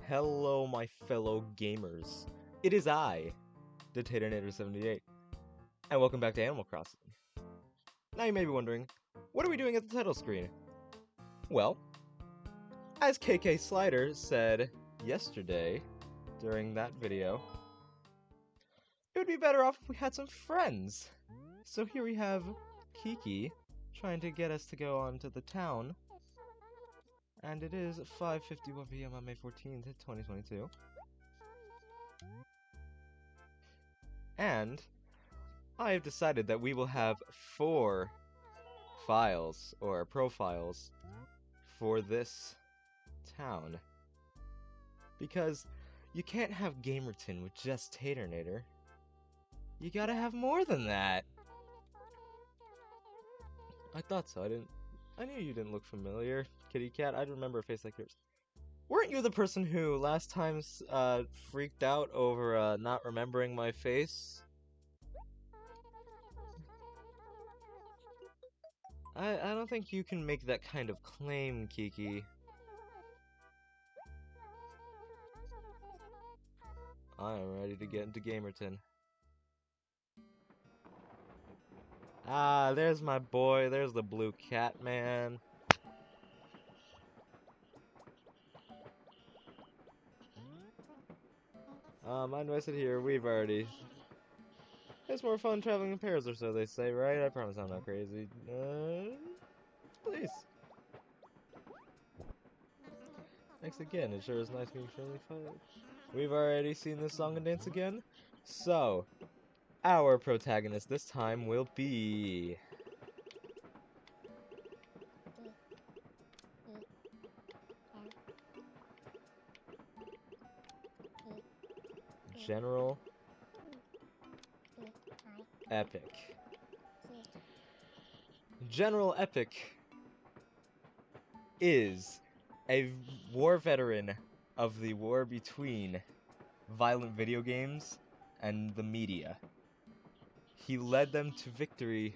Hello, my fellow gamers. It is I, Dictatornator78, and welcome back to Animal Crossing. Now you may be wondering, what are we doing at the title screen? Well, as KK Slider said yesterday during that video, it would be better off if we had some friends. So here we have Kiki trying to get us to go on to the town, and it is 5:51 p.m. on May 14th, 2022. And I have decided that we will have 4 files or profiles for this town, because you can't have Gamerton with just Taternator. You gotta have more than that. I thought so. I knew you didn't look familiar, Kitty Cat. I'd remember a face like yours. Weren't you the person who last time freaked out over not remembering my face? I don't think you can make that kind of claim, Kiki. I am ready to get into Gamerton. Ah, there's my boy. There's the blue cat man. Mind if I sit here? We've already... It's more fun traveling in pairs, or so they say, right? I promise I'm not crazy. Please. Thanks again. It sure is nice being friendly fire. We've already seen this song and dance again. So, our protagonist this time will be... General Epic. General Epic is a war veteran of the war between violent video games and the media. He led them to victory.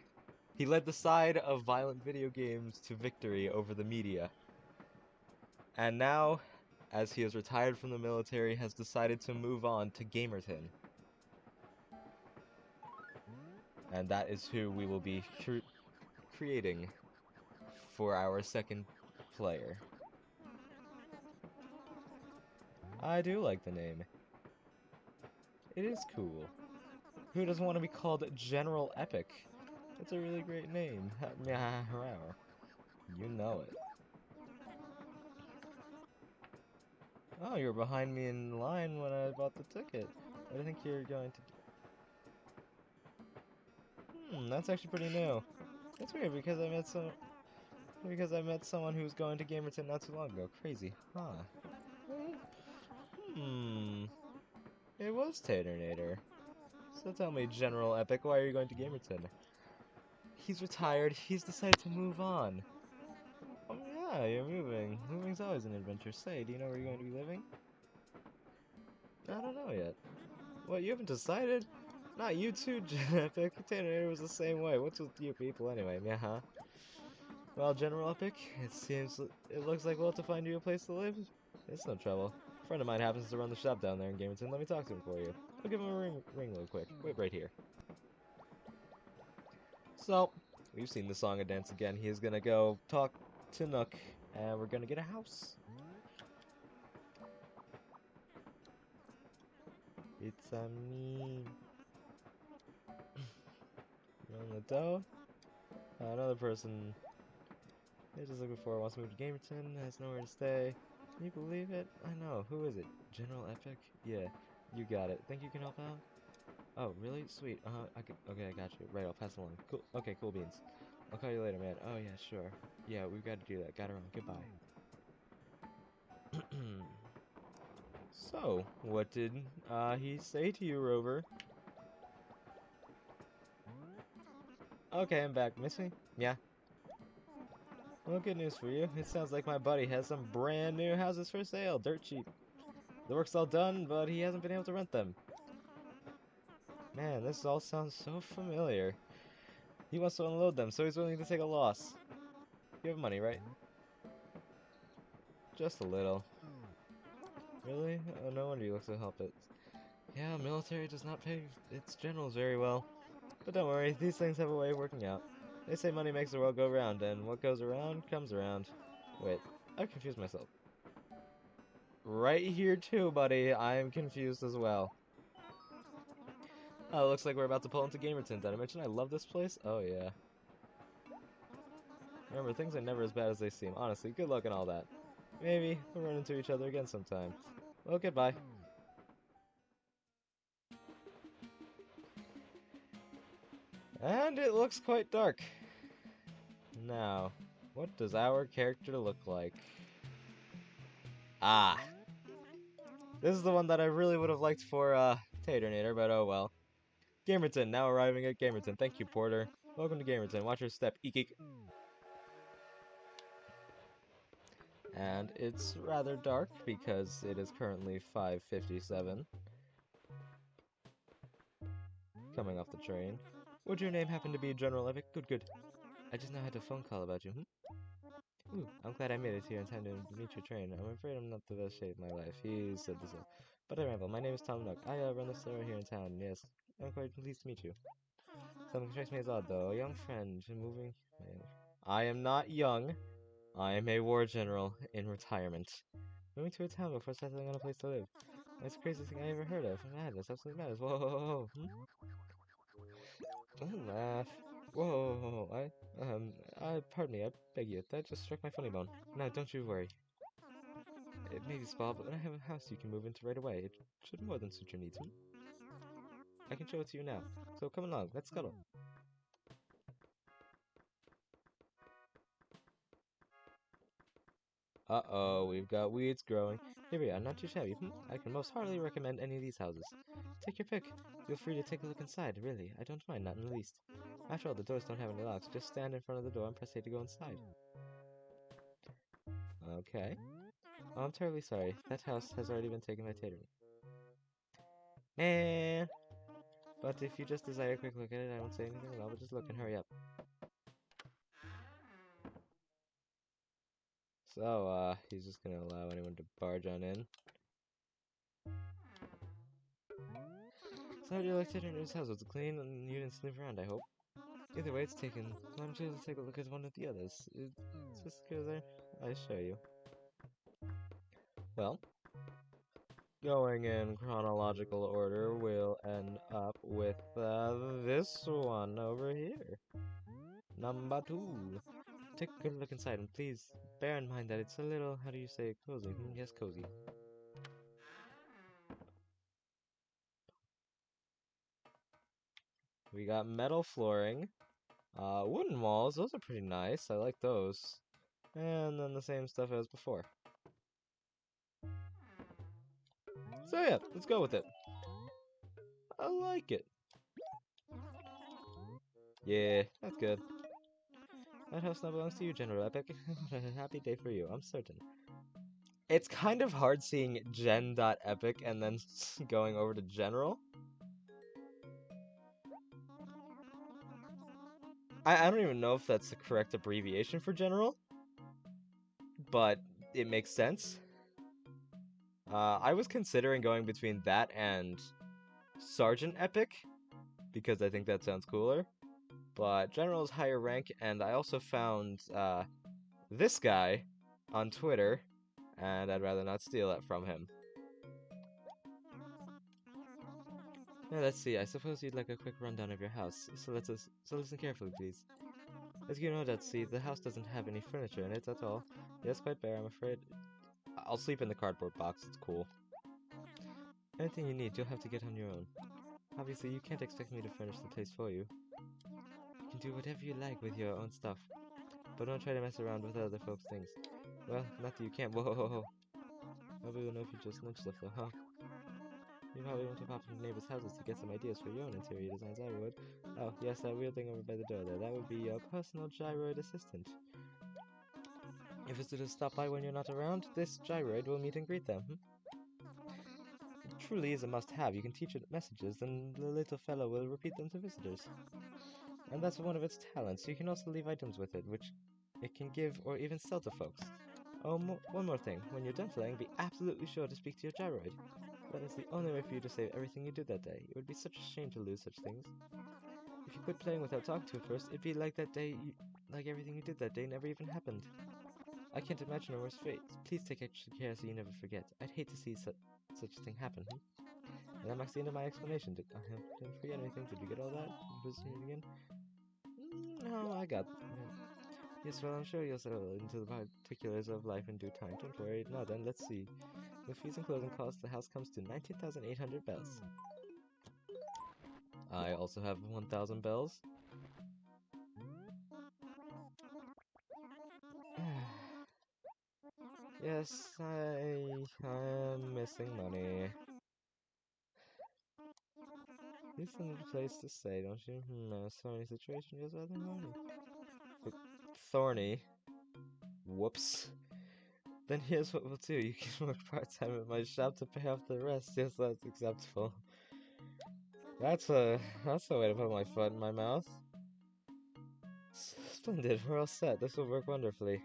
He led the side of violent video games to victory over the media. And now, as he has retired from the military, has decided to move on to Gamerton. And that is who we will be creating for our second player. I do like the name. It is cool. Who doesn't want to be called General Epic? It's a really great name. You know it. Oh, you were behind me in line when I bought the ticket. I think you're going to... that's actually pretty new. It's weird because I met someone who was going to Gamerton not too long ago. Crazy, huh? It was Taternator. So tell me, General Epic, why are you going to Gamerton? He's retired. He's decided to move on. Oh yeah, you're moving. Moving's always an adventure. Say, do you know where you're going to be living? I don't know yet. What, you haven't decided? Not you too, Epic. Taternator was the same way. What's with you people anyway? Yeah, huh? Well, General Epic, it looks like we'll have to find you a place to live. It's no trouble. A friend of mine happens to run the shop down there in Gamerton. Let me talk to him for you. I'll give him a ring real quick. Wait right here. So, we've seen the song and dance again. He is gonna go talk to Nook, and we're gonna get a house. It's a me. On the dough. Another person is just looking for wants to move to Gamerton, has nowhere to stay. Can you believe it? I know. Who is it? General Epic? Yeah, you got it. Think you can help out? Oh, really? Sweet. Okay, I got you. Right, I'll pass along. Cool. Okay, cool beans. I'll call you later, man. Oh, yeah, sure. Yeah, we've got to do that. Got it wrong. Goodbye. So, what did he say to you, Rover? Okay, I'm back. Miss me? Yeah. Well, good news for you. It sounds like my buddy has some brand new houses for sale. Dirt cheap. The work's all done, but he hasn't been able to rent them. Man, this all sounds so familiar. He wants to unload them, so he's willing to take a loss. You have money, right? Just a little. Really? Oh, no wonder you look so helpless. Yeah, military does not pay its generals very well. But don't worry, these things have a way of working out. They say money makes the world go round, and what goes around comes around. Wait, I've confused myself. Right here too, buddy. I am confused as well. Oh, looks like we're about to pull into Gamerton. Did I mention I love this place? Oh, yeah. Remember, things are never as bad as they seem. Honestly, good luck and all that. Maybe we'll run into each other again sometime. Well, goodbye. And it looks quite dark. Now, what does our character look like? Ah! This is the one that I really would have liked for, Taternator, but oh well. Gamerton, now arriving at Gamerton. Thank you, Porter. Welcome to Gamerton. Watch your step. Eek eek. And it's rather dark because it is currently 5:57. Coming off the train. Would your name happen to be General Epic? Good, good. I just now had a phone call about you. Ooh, I'm glad I made it here in time to meet your train. I'm afraid I'm not the best shape of my life. He said this. But I ramble. My name is Tom Nook. I run the store here in town. Yes, I'm quite pleased to meet you. Something strikes me as odd, though. A young friend moving. I am not young. I am a war general in retirement. Moving to a town before settling on a place to live. That's the craziest thing I ever heard of. Madness, absolute madness. Whoa, whoa, whoa, whoa. Don't laugh. Whoa, pardon me, I beg you. That just struck my funny bone. Now, don't you worry. It may be small, but I have a house you can move into right away. It should more than suit your needs. I can show it to you now. So come along, let's scuttle. Uh-oh, we've got weeds growing. Here we are, not too shabby. I can most heartily recommend any of these houses. Take your pick. Feel free to take a look inside, really. I don't mind, not in the least. After all, the doors don't have any locks. Just stand in front of the door and press A to go inside. Okay. Oh, I'm terribly sorry. That house has already been taken by Tater. Man! But if you just desire a quick look at it, I won't say anything at all, but just look and hurry up. So, he's just gonna allow anyone to barge on in. So, how do you like Tater's house? It's clean and you didn't sniff around, I hope. Either way, it's taken. Why don't you take a look at one of the others? It's just because I show you. Well, going in chronological order, we'll end up with this one over here. Number 2. Take a good look inside, and please bear in mind that it's a little, how do you say, cozy? Yes, cozy. We got metal flooring, wooden walls. Those are pretty nice. I like those. And then the same stuff as before. So yeah, let's go with it. I like it. Yeah, that's good. That house now belongs to you, General Epic. What a happy day for you, I'm certain. It's kind of hard seeing Gen.Epic and then going over to General. I don't even know if that's the correct abbreviation for General, but it makes sense. I was considering going between that and Sergeant Epic, because I think that sounds cooler. But General is higher rank, and I also found this guy on Twitter, and I'd rather not steal it from him. Now let's see, I suppose you'd like a quick rundown of your house, so listen carefully, please. As you know, see, the house doesn't have any furniture in it at all. It's quite bare, I'm afraid. I'll sleep in the cardboard box, it's cool. Anything you need, you'll have to get on your own. Obviously, you can't expect me to furnish the place for you. You can do whatever you like with your own stuff, but don't try to mess around with other folks' things. Well, not that you can't. Whoa, whoa, whoa. Nobody will know if you just snitch stuff, though, huh? You probably want to pop into neighbors' houses to get some ideas for your own interior designs, I would. Oh, yes, that weird thing over by the door there. That would be your personal gyroid assistant. If visitors stop by when you're not around, this gyroid will meet and greet them. truly is a must-have. You can teach it messages, and the little fellow will repeat them to visitors. And that's one of its talents. You can also leave items with it, which it can give or even sell to folks. Oh, one more thing. When you're done playing, be absolutely sure to speak to your gyroid. That is the only way for you to save everything you did that day. It would be such a shame to lose such things. If you quit playing without talking to it first, it'd be like that day, like everything you did that day never even happened. I can't imagine a worse fate. Please take extra care so you never forget. I'd hate to see such a thing happen. And that marks the end of my explanation. Didn't forget anything? Did you get all that? Was it again? No, I got. Yes, well, I'm sure you'll settle into the particulars of life in due time. Don't worry. Now then, let's see. With fees and closing costs, the house comes to 19,800 bells. I also have 1,000 bells. Yes, I'm missing money. It's another place to stay, don't you? No, thorny situation goes rather horny. Thorny? Whoops. Then here's what we'll do. You can work part-time at my shop to pay off the rest. Yes, that's acceptable. That's a way to put my foot in my mouth. Splendid, we're all set. This will work wonderfully.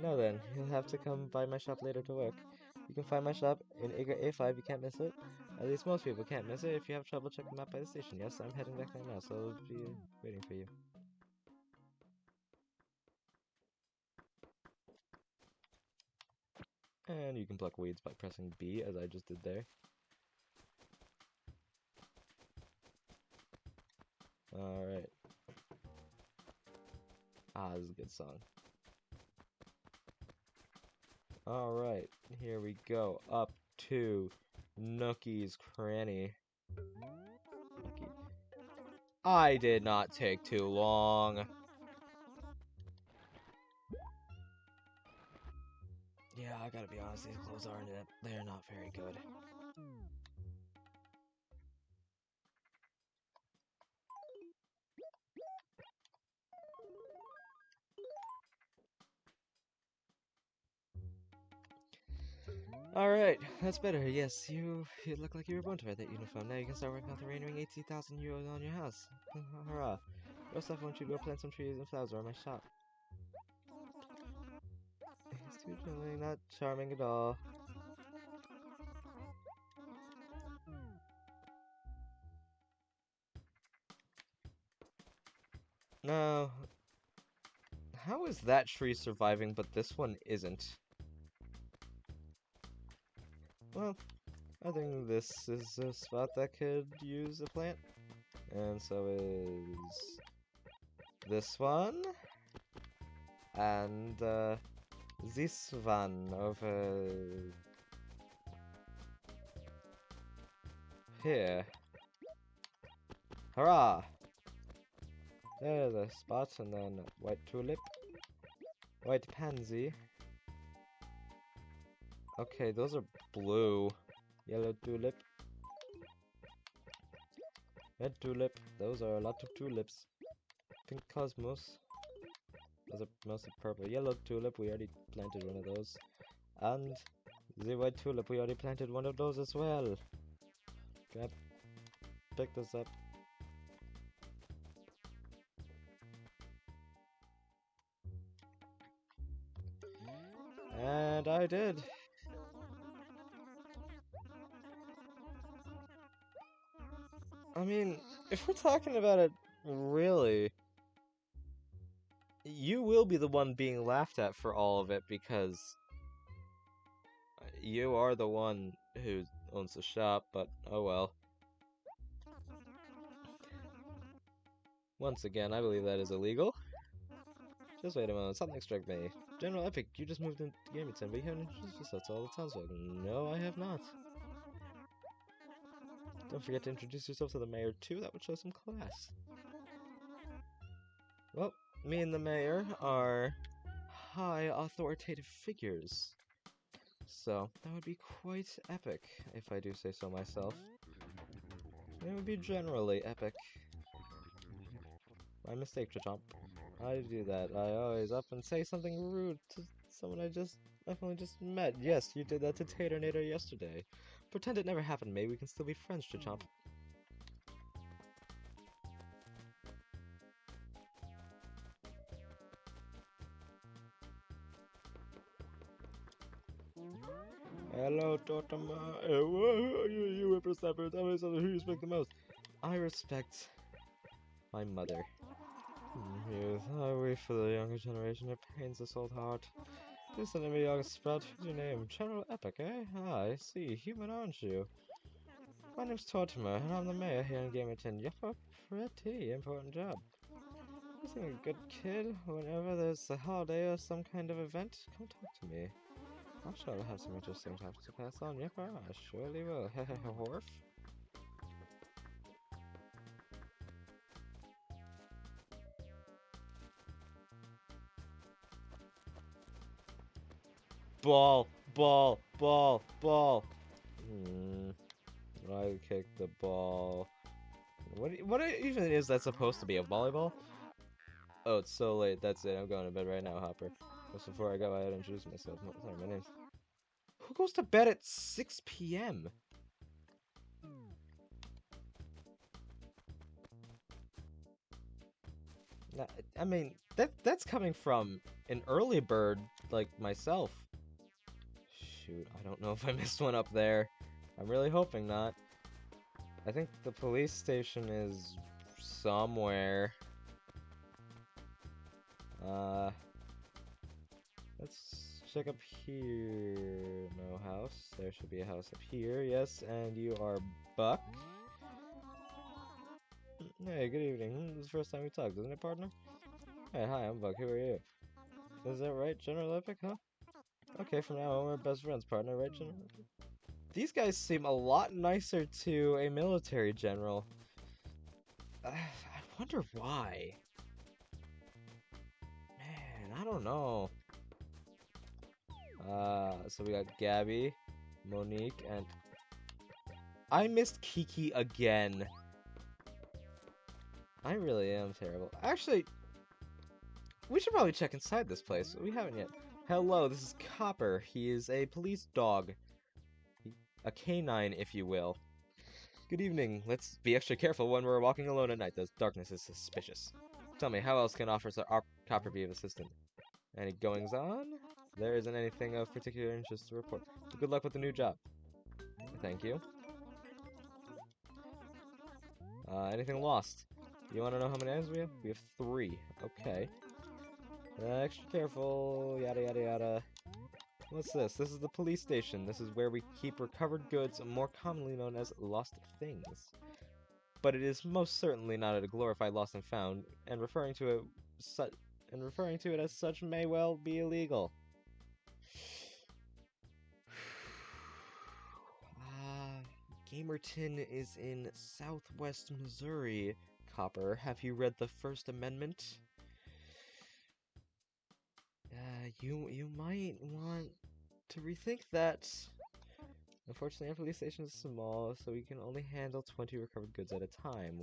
Now then, you'll have to come by my shop later to work. You can find my shop in Iga A5, you can't miss it. At least most people can't miss it. If you have trouble, check them out by the station. Yes, I'm heading back there now, so I'll be waiting for you. And you can pluck weeds by pressing B, as I just did there. Alright. Ah, this is a good song. Alright, here we go. Up to Nookie's Cranny. Nookie. I did not take too long. Yeah, I gotta be honest, these clothes they're not very good. Alright, that's better. Yes, you look like you were born to wear that uniform. Now you can start working out the remaining 80,000 euros on your house. Hurrah. First off, I want you to go plant some trees and flowers around my shop. It's too charming, not charming at all. No. How is that tree surviving, but this one isn't? Well, I think this is a spot that could use a plant. And so is this one. And this one over here. Hurrah! There's a spot, and then white tulip. White pansy. Okay, those are blue. Yellow tulip. Red tulip. Those are a lot of tulips. Pink cosmos. Those are mostly purple. Yellow tulip, we already planted one of those. And the white tulip, we already planted one of those as well. Pick this up. And I did. I mean, if we're talking about it really, you will be the one being laughed at for all of it because you are the one who owns the shop, but oh well. Once again, I believe that is illegal. Just wait a moment, something struck me. General Epic, you just moved into Gamerton, but you haven't introduced yourself to all the townsfolk. No, I have not. Don't forget to introduce yourself to the mayor too, that would show some class. Well, me and the mayor are high authoritative figures. So, that would be quite epic, if I do say so myself. It would be generally epic. My mistake, Chomp. I do that. I always up and say something rude to someone I've only just met. Yes, you did that to Taternator yesterday. pretend it never happened. Maybe we can still be friends, Chomp. Hello, Totoma. You whippersnapper. Tell me something. Who you respect the most? I respect my mother. Youth, I wait for the younger generation. It pains us old heart. Listen to me, young sprout. What's your name? General Epic, eh? Ah, I see. Human, aren't you? My name's Tortimer, and I'm the mayor here in Gamerton. You have a pretty important job. Listen, a good kid. Whenever there's a holiday or some kind of event, come talk to me. I'm sure I'll have some interesting stuff to pass on. Yep, I surely will. Hehe, Horf. Ball, ball, ball, ball. I kicked the ball. What even is that supposed to be? A volleyball? Oh, it's so late. That's it. I'm going to bed right now, Hopper. Just before I go, I had to introduce myself. Sorry, my name's... Who goes to bed at 6 p.m.? I mean, that's coming from an early bird like myself. Shoot, I don't know if I missed one up there. I'm really hoping not. I think the police station is somewhere. Let's check up here. No house. There should be a house up here. Yes, and you are Buck. Hey, good evening. This is the first time we talked, isn't it, partner? Hey, hi, I'm Buck. Who are you? Is that right, General Epic, huh? Okay, from now on, we're best friends, partner, right, General Epic? These guys seem a lot nicer to a military general. I wonder why. Man, I don't know. So we got Gabby, Monique, and... I missed Kiki again. I really am terrible. Actually, we should probably check inside this place. We haven't yet. Hello, this is Copper. He is a police dog. A canine, if you will. Good evening. Let's be extra careful when we're walking alone at night. The darkness is suspicious. Tell me, how else can Officer Copper be of assistance? Any goings-on? There isn't anything of particular interest to report. Good luck with the new job. Thank you. Anything lost? You want to know how many items we have? We have 3. Okay. Extra careful, yada yada yada. What's this? This is the police station. This is where we keep recovered goods, more commonly known as lost things. But it is most certainly not a glorified lost and found, and referring to it as such may well be illegal. Gamerton is in southwest Missouri. Copper, have you read the First Amendment? You might want to rethink that. Unfortunately, our police station is small, so we can only handle 20 recovered goods at a time.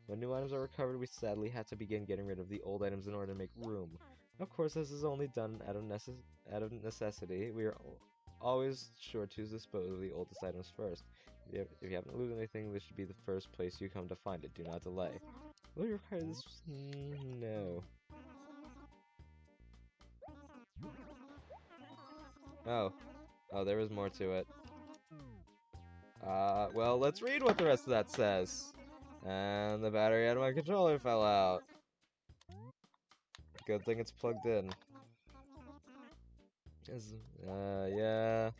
When new items are recovered, we sadly have to begin getting rid of the old items in order to make room. Of course, this is only done out of necessity. We are always sure to dispose of the oldest items first. If you happen to lose anything, this should be the first place you come to find it. Do not delay. Will you require this? No. Oh, there was more to it. Well, let's read what the rest of that says. And the battery out of my controller fell out. Good thing it's plugged in. Yeah.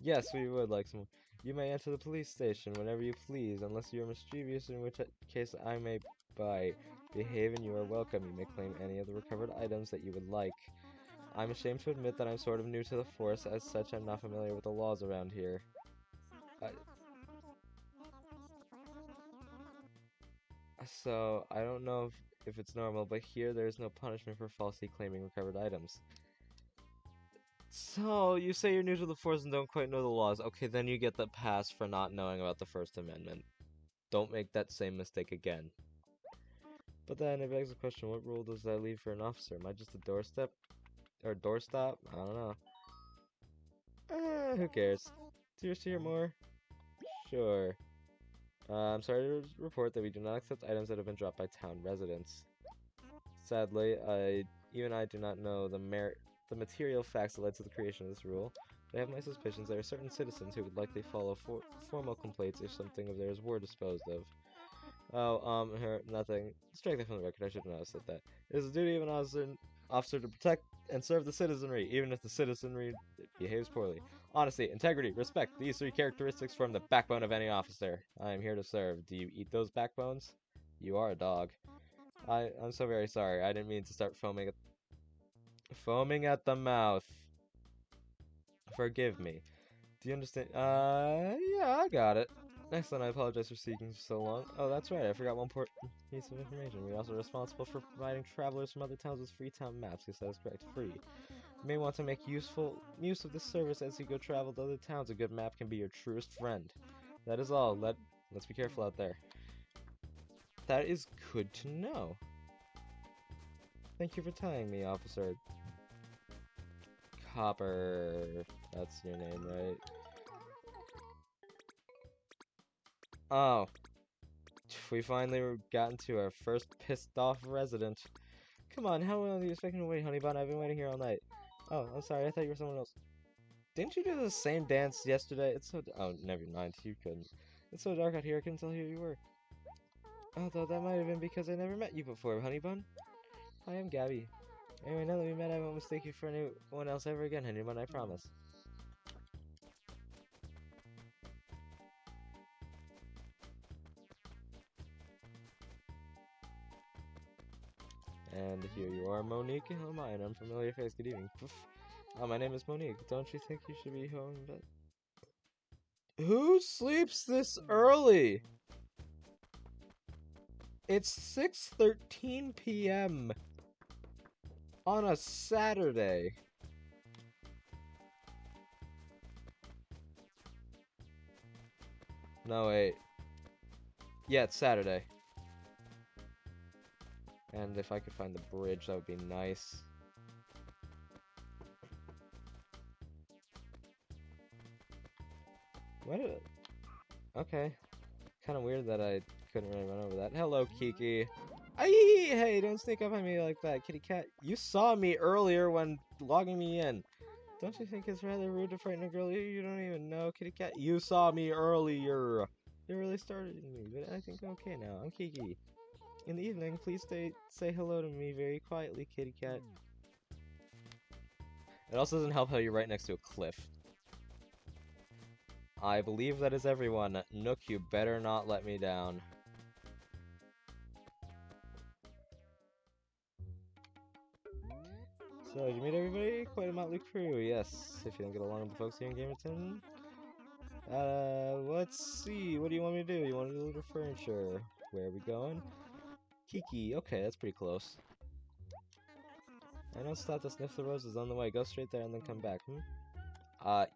Yes, we would like some. You may enter the police station whenever you please, unless you are mischievous, in which case I may bite. Behave and you are welcome. You may claim any of the recovered items that you would like. I'm ashamed to admit that I'm sort of new to the force, as such I'm not familiar with the laws around here. So, I don't know if it's normal, but here there's no punishment for falsely claiming recovered items. So, you say you're new to the force and don't quite know the laws. Okay, then you get the pass for not knowing about the First Amendment. Don't make that same mistake again. But then it begs the question, what rule does that leave for an officer? Am I just a doorstep? Or doorstop? I don't know. Who cares? Curious to hear more? Sure. I'm sorry to report that we do not accept items that have been dropped by town residents. Sadly, even I do not know the material facts that led to the creation of this rule, but I have my suspicions there are certain citizens who would likely follow formal complaints if something of theirs were disposed of. Oh, nothing. Strike that from the record, I should have noticed that. It is the duty of an officer to protect and serve the citizenry, even if the citizenry behaves poorly. Honesty, integrity, respect, these three characteristics form the backbone of any officer. I am here to serve. Do you eat those backbones? You are a dog. I'm so very sorry. I didn't mean to start foaming at the mouth. Forgive me. Do you understand? Yeah, I got it. Excellent, I apologize for speaking for so long. Oh, that's right, I forgot one important piece of information. We're also responsible for providing travelers from other towns with free town maps. Yes, that is correct, free. You may want to make use of this service as you go travel to other towns. A good map can be your truest friend. That is all. Let's be careful out there. That is good to know. Thank you for telling me, Officer Copper. That's your name, right? Oh. We finally gotten to our first pissed off resident. Come on, how long are you expecting to wait, honey bun? I've been waiting here all night. Oh, I'm sorry, I thought you were someone else. Didn't you do the same dance yesterday? It's so... Oh, never mind, you couldn't. It's so dark out here, I couldn't tell who you were. Although that might have been because I never met you before, honey bun. Hi, I'm Gabby. Anyway, now that we met, I won't mistake you for anyone else ever again, honey bun, I promise. And here you are, Monique. Oh my, an unfamiliar face. Good evening. Poof. Oh, my name is Monique. Don't you think you should be home in bed? Who sleeps this early? It's 6:13 p.m. on a Saturday. No, wait. Yeah, it's Saturday. And if I could find the bridge, that would be nice. What? Okay. Kind of weird that I couldn't really run over that. Hello, Kiki. Aye, hey, don't sneak up on me like that, kitty cat. You saw me earlier when logging me in. Don't you think it's rather rude to frighten a girl you don't even know, kitty cat? You saw me earlier. You really started me, but I think I'm okay now. I'm Kiki. In the evening, please say hello to me very quietly, kitty cat. It also doesn't help how you're right next to a cliff. I believe that is everyone. Nook, you better not let me down. So, did you meet everybody? Quite a motley crew, yes. If you don't get along with the folks here in Gamerton. Let's see. What do you want me to do? You want to deliver furniture? Where are we going? Kiki. Okay, that's pretty close. I don't stop to sniff the roses on the way. Go straight there and then come back,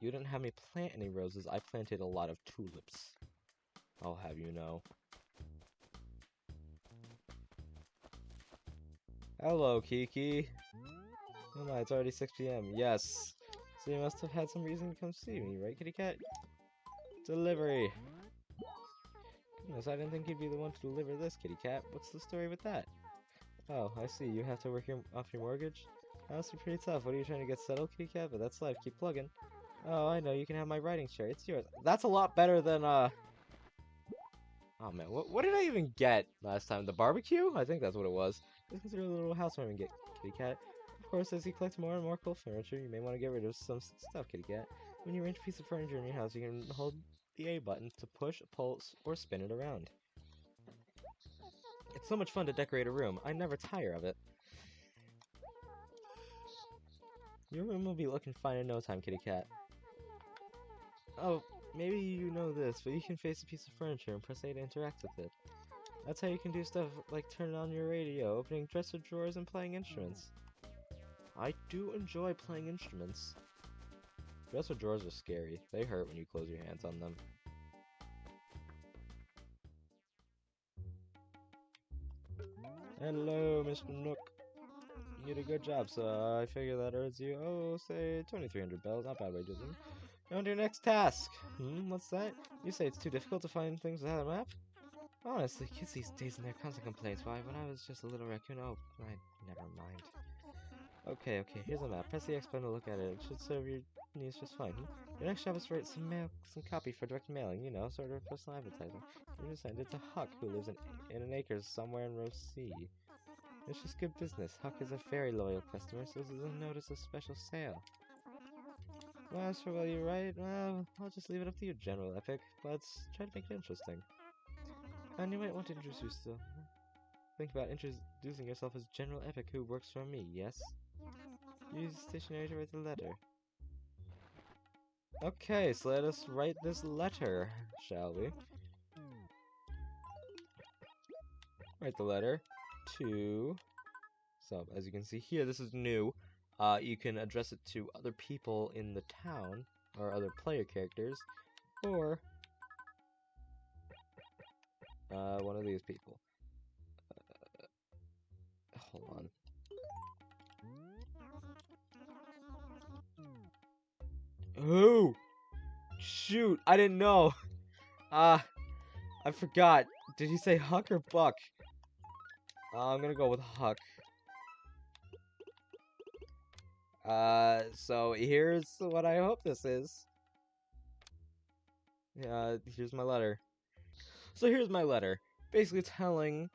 you didn't have me plant any roses. I planted a lot of tulips. I'll have you know. Hello, Kiki. Oh my, it's already 6 p.m. Yes. So you must have had some reason to come see me, right, kitty cat? Delivery. Goodness, I didn't think you'd be the one to deliver this, kitty cat. What's the story with that? Oh, I see. You have to work off your mortgage? That must be pretty tough. What are you trying to get settled, kitty cat? But that's life. Keep plugging. Oh, I know. You can have my writing chair. It's yours. That's a lot better than, Oh man, what did I even get last time? The barbecue? I think that's what it was. Just consider a little housewarming get, kitty cat. Of course, as you collect more and more cool furniture, you may want to get rid of some stuff, kitty cat. When you arrange a piece of furniture in your house, you can hold the A button to push, pull, or spin it around. It's so much fun to decorate a room. I never tire of it. Your room will be looking fine in no time, kitty cat. Oh, maybe you know this, but you can face a piece of furniture and press A to interact with it. That's how you can do stuff like turning on your radio, opening dresser drawers, and playing instruments. I do enjoy playing instruments. Dresser drawers are scary. They hurt when you close your hands on them. Hello, Mr. Nook. You did a good job, so I figure that earns you, say 2,300 bells. Not bad wages. On to your next task. What's that? You say it's too difficult to find things without a map? Honestly, kids these days and their constant complaints. Why, when I was just a little raccoon, never mind. Okay, here's a map. Press the X button to look at it. It should serve your needs just fine. Your next job is to write some copy for direct mailing, you know, sort of personal advertising. You're going to send it to Huck, who lives in an acre somewhere in Row C. It's just good business. Huck is a very loyal customer, so this is a notice of special sale. Well, as for what you write, well, I'll just leave it up to you, General Epic. Let's try to make it interesting. And you might want to introduce yourself. Think about introducing yourself as General Epic, who works for me, yes? Use stationery to write the letter. Okay, so let us write this letter, shall we? Write the letter to... So, as you can see here, this is new. You can address it to other people in the town, or other player characters, or one of these people. Hold on. Who? Shoot, I didn't know. I forgot. Did he say Huck or Buck? I'm gonna go with Huck. So here's what I hope this is. Here's my letter. So here's my letter. Basically telling,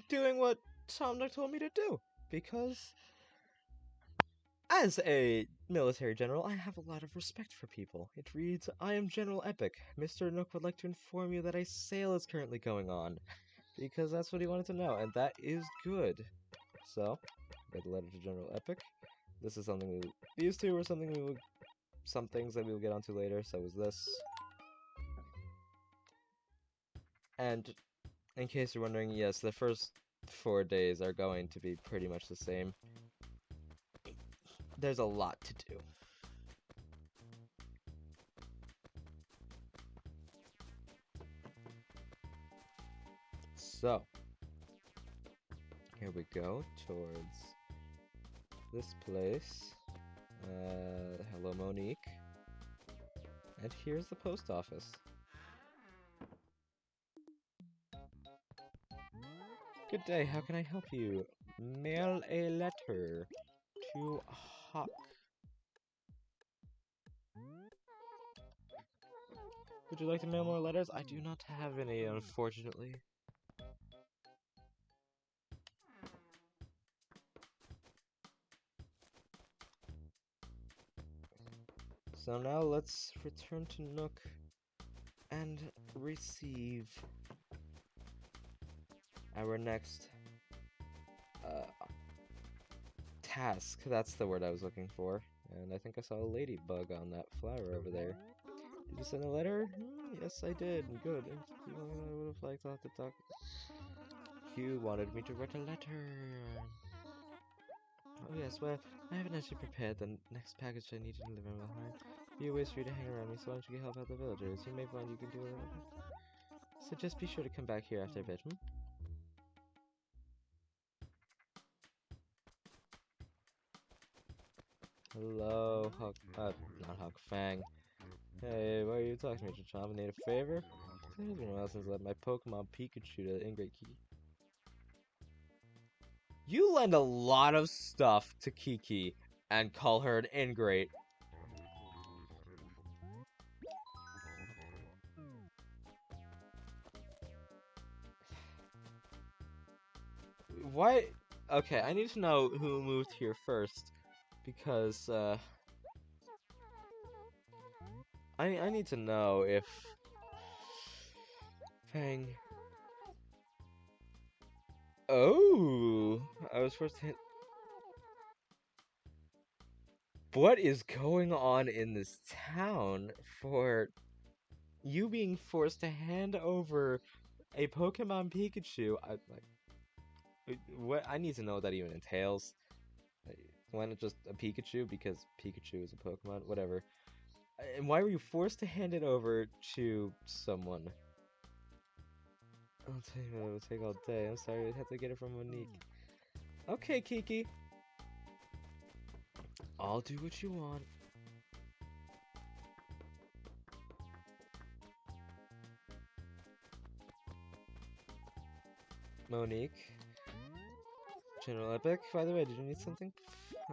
doing what Tom Nook told me to do. Because, as a military general, I have a lot of respect for people. It reads, I am General Epic. Mr. Nook would like to inform you that a sale is currently going on. Because that's what he wanted to know, and that is good. So, get the letter to General Epic. This is something these two are something some things that we will get onto later, so is this. And in case you're wondering, yes, the first 4 days are going to be pretty much the same. There's a lot to do. So, here we go towards this place. Hello, Monique. And here's the post office. Good day, how can I help you? Mail a letter to Huck. Would you like to mail more letters? I do not have any, unfortunately. So now let's return to Nook and receive our next task. That's the word I was looking for. And I think I saw a ladybug on that flower over there. Did you send a letter? Yes, I did. Good. I would have liked to talk. You wanted me to write a letter. Oh yes, well, I haven't actually prepared the next package I need to deliver behind. Be a ways for you to hang around me, so why don't you help out the villagers? You may find you can do it. So just be sure to come back here after a bit, Hello, Huck. Not Huck, Fang. Hey, why are you talking to me, Chachama? Need a favor? It's been a while since I led my Pokemon Pikachu to Ingrate Kiki. You lend a lot of stuff to Kiki and call her an ingrate. Why? Okay, I need to know who moved here first, because I need to know if Fang. Oh, I was forced to hit. What is going on in this town for you being forced to hand over a Pokemon Pikachu? What? I need to know what that even entails. Why not just a Pikachu? Because Pikachu is a Pokemon. Whatever. And why were you forced to hand it over to someone? I'll tell you what, it will take all day. I'm sorry, I have to get it from Monique. Okay, Kiki. I'll do what you want. Monique. General Epic. By the way, did you need something?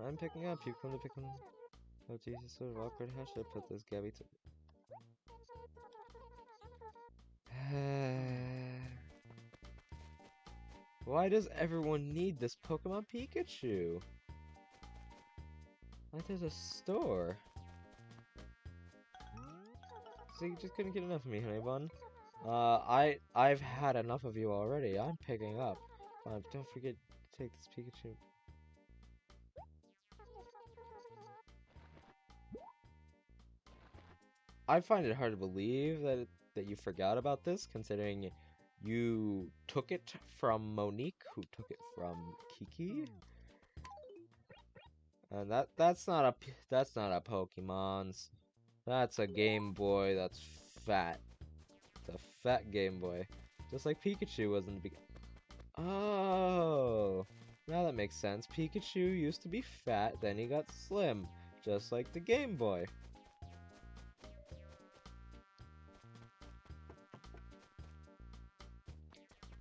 I'm picking up. You've come to pick up. Oh Jesus, sort of awkward. How should I put this, Gabby? Why does everyone need this Pokemon Pikachu? Like there's a store. So you just couldn't get enough of me, honey bun. I've had enough of you already. I'm picking up. Don't forget to take this Pikachu. I find it hard to believe that you forgot about this, considering you took it from Monique, who took it from Kiki. And that's not a Pokemon's. That's a Game Boy that's fat. It's a fat Game Boy. Just like Pikachu was in the beginning. Oh, now that makes sense. Pikachu used to be fat, then he got slim, just like the Game Boy.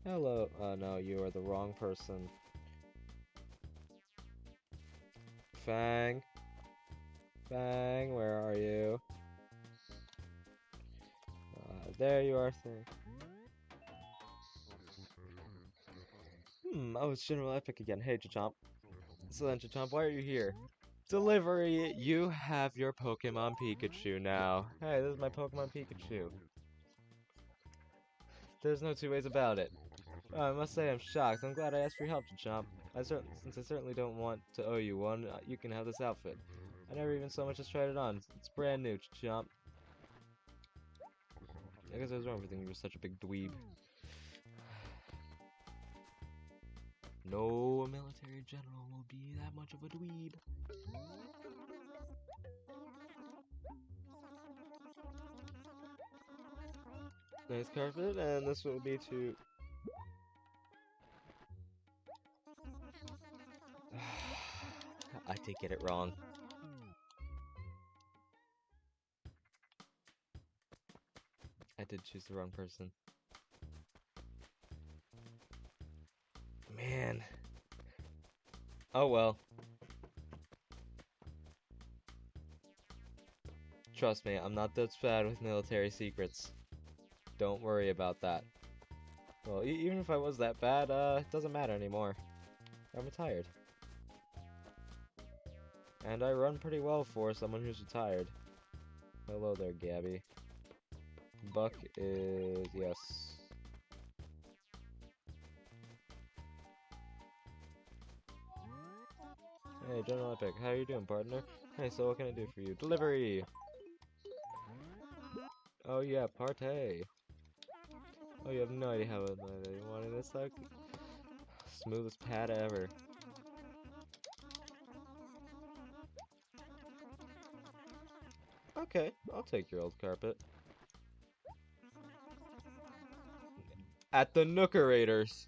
Hello. No, you are the wrong person. Fang. Fang, where are you? There you are, Thing. Oh, it's General Epic again. Hey, Chomp. So then, Chomp, why are you here? Delivery! You have your Pokemon Pikachu now. Hey, this is my Pokemon Pikachu. There's no two ways about it. I must say I'm shocked. I'm glad I asked for your help, Chomp. Since I certainly don't want to owe you one, you can have this outfit. I never even so much as tried it on. It's brand new, Chomp. I guess I was wrong for thinking you were such a big dweeb. No military general will be that much of a dweeb. Nice carpet, and this will be to... I did get it wrong. I did choose the wrong person. Man. Oh well. Trust me, I'm not that bad with military secrets. Don't worry about that. Well, even if I was that bad, it doesn't matter anymore. I'm retired. And I run pretty well for someone who's retired. Hello there, Gabby. Buck is... yes. Hey, General Epic, how you doing, partner? Hey, so what can I do for you? Delivery! Oh yeah, partay. Oh, you have no idea how you wanted this, like smoothest pad ever. Okay, I'll take your old carpet. At the Nookerators!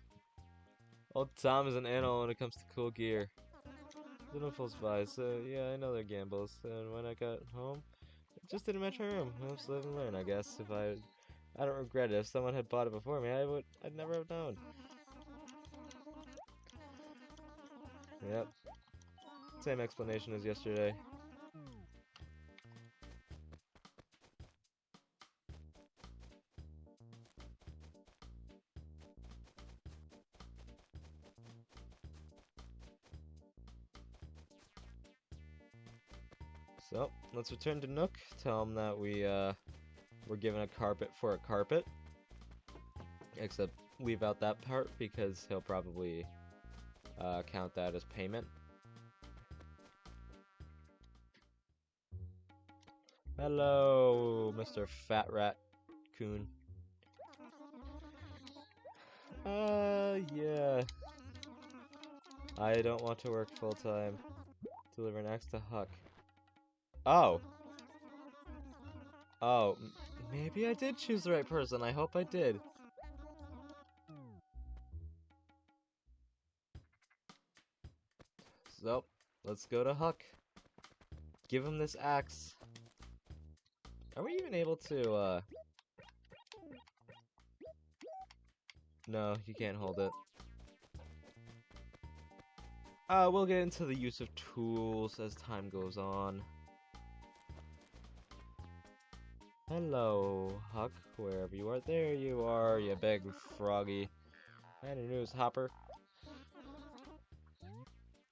Old Tom is an animal when it comes to cool gear. The Nipples buys, so yeah, I know they're gambles. And when I got home, it just didn't match my room. I just live and learn, I guess. I don't regret it. If someone had bought it before me, I'd never have known. Yep. Same explanation as yesterday. So, let's return to Nook. Tell him that we're given a carpet for a carpet. Except, leave out that part because he'll probably count that as payment. Hello, Mr. Fat Rat Coon. Yeah. I don't want to work full-time. Deliver next to Huck. Oh. Oh, maybe I did choose the right person. I hope I did. So, let's go to Huck. Give him this axe. Are we even able to, No, you can't hold it. We'll get into the use of tools as time goes on. Hello, Huck, wherever you are. There you are, you big froggy. Any news, Hopper?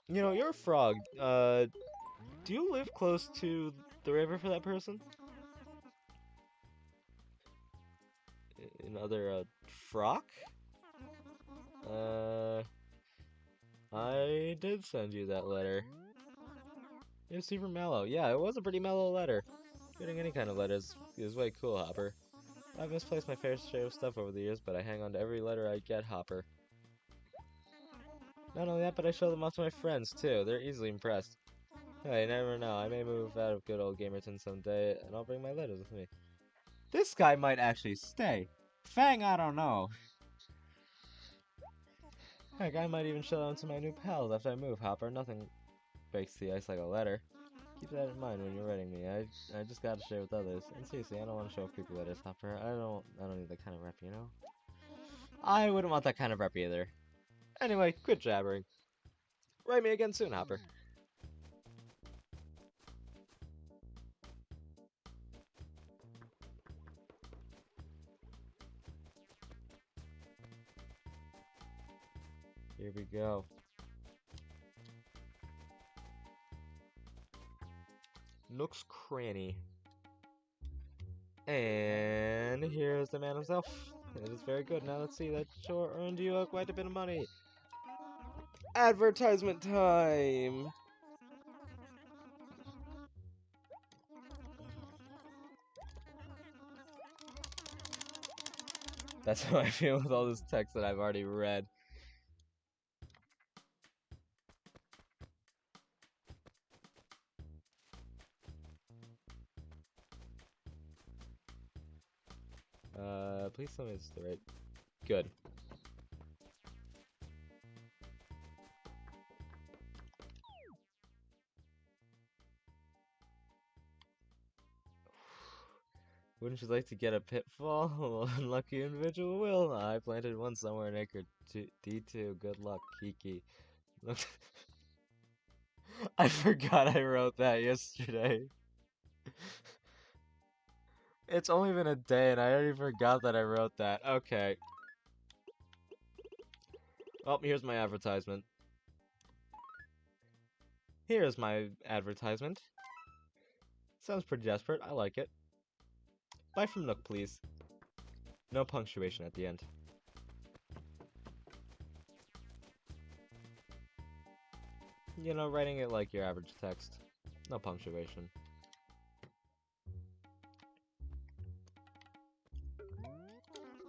You know, you're a frog. Do you live close to the river for that person? Another, frock? I did send you that letter. It was super mellow. Yeah, it was a pretty mellow letter. Getting any kind of letter is way cool, Hopper. I've misplaced my fair share of stuff over the years, but I hang on to every letter I get, Hopper. Not only that, but I show them off to my friends, too. They're easily impressed. Hey, you never know. I may move out of good old Gamerton someday, and I'll bring my letters with me. This guy might actually stay. Fang, I don't know. Heck, I might even show them to my new pals after I move, Hopper. Nothing breaks the ice like a letter. Keep that in mind when you're writing me. I just gotta share with others. And seriously, I don't want to show off creepy letters, Hopper. I don't need that kind of rep, you know? I wouldn't want that kind of rep either. Anyway, quit jabbering. Write me again soon, Hopper. Here we go. Nook's Cranny. And here's the man himself. It is very good. Now let's see, that sure earned you quite a bit of money. Advertisement time! That's how I feel with all this text that I've already read. Please tell me it's the right. Good. Wouldn't you like to get a pitfall? Well, unlucky individual will. I planted one somewhere in acre D2. Good luck, Kiki. Look. I forgot I wrote that yesterday. It's only been a day and I already forgot that I wrote that. Okay. Oh, here's my advertisement. Here's my advertisement. Sounds pretty desperate. I like it. Buy from Nook, please. No punctuation at the end. You know, writing it like your average text. No punctuation.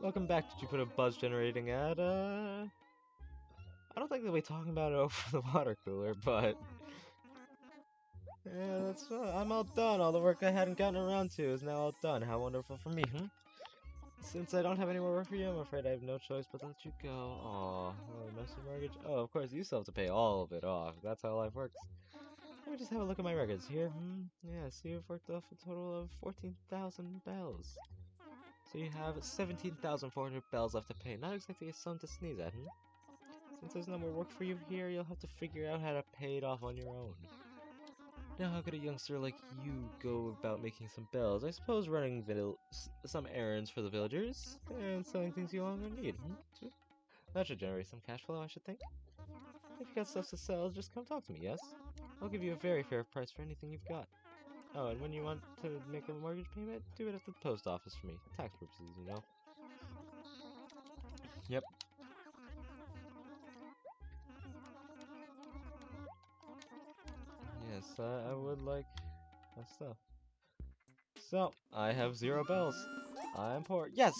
Welcome back. Did you put a buzz generating ad? I don't think they'll be talking about it over the water cooler, but... Yeah, that's fine. I'm all done. All the work I hadn't gotten around to is now all done. How wonderful for me, hmm? Since I don't have any more work for you, I'm afraid I have no choice but to let you go. Aw, oh, no mortgage? Oh, of course, you still have to pay all of it off. That's how life works. Let me just have a look at my records here. Yeah, so you've worked off a total of 14,000 bells. So you have 17,400 bells left to pay. Not exactly a sum to sneeze at, Since there's no more work for you here, you'll have to figure out how to pay it off on your own. Now, how could a youngster like you go about making some bells? I suppose running some errands for the villagers and selling things you longer need. That should generate some cash flow, I should think. If you got stuff to sell, just come talk to me, yes? I'll give you a very fair price for anything you've got. Oh, and when you want to make a mortgage payment, do it at the post office for me. Tax purposes, you know. Yep. Yes, I would like my stuff. So, I have 0 bells. I'm poor. Yes!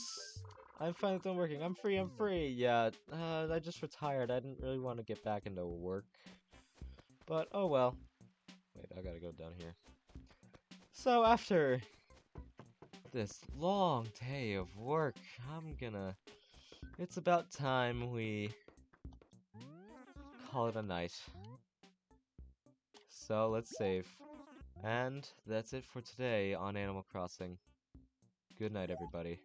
I'm finally done working. I'm free, I'm free! Yeah, I just retired. I didn't really want to get back into work. But, oh well. Wait, I gotta go down here. So, after this long day of work, it's about time we call it a night. So, let's save. And that's it for today on Animal Crossing. Good night, everybody.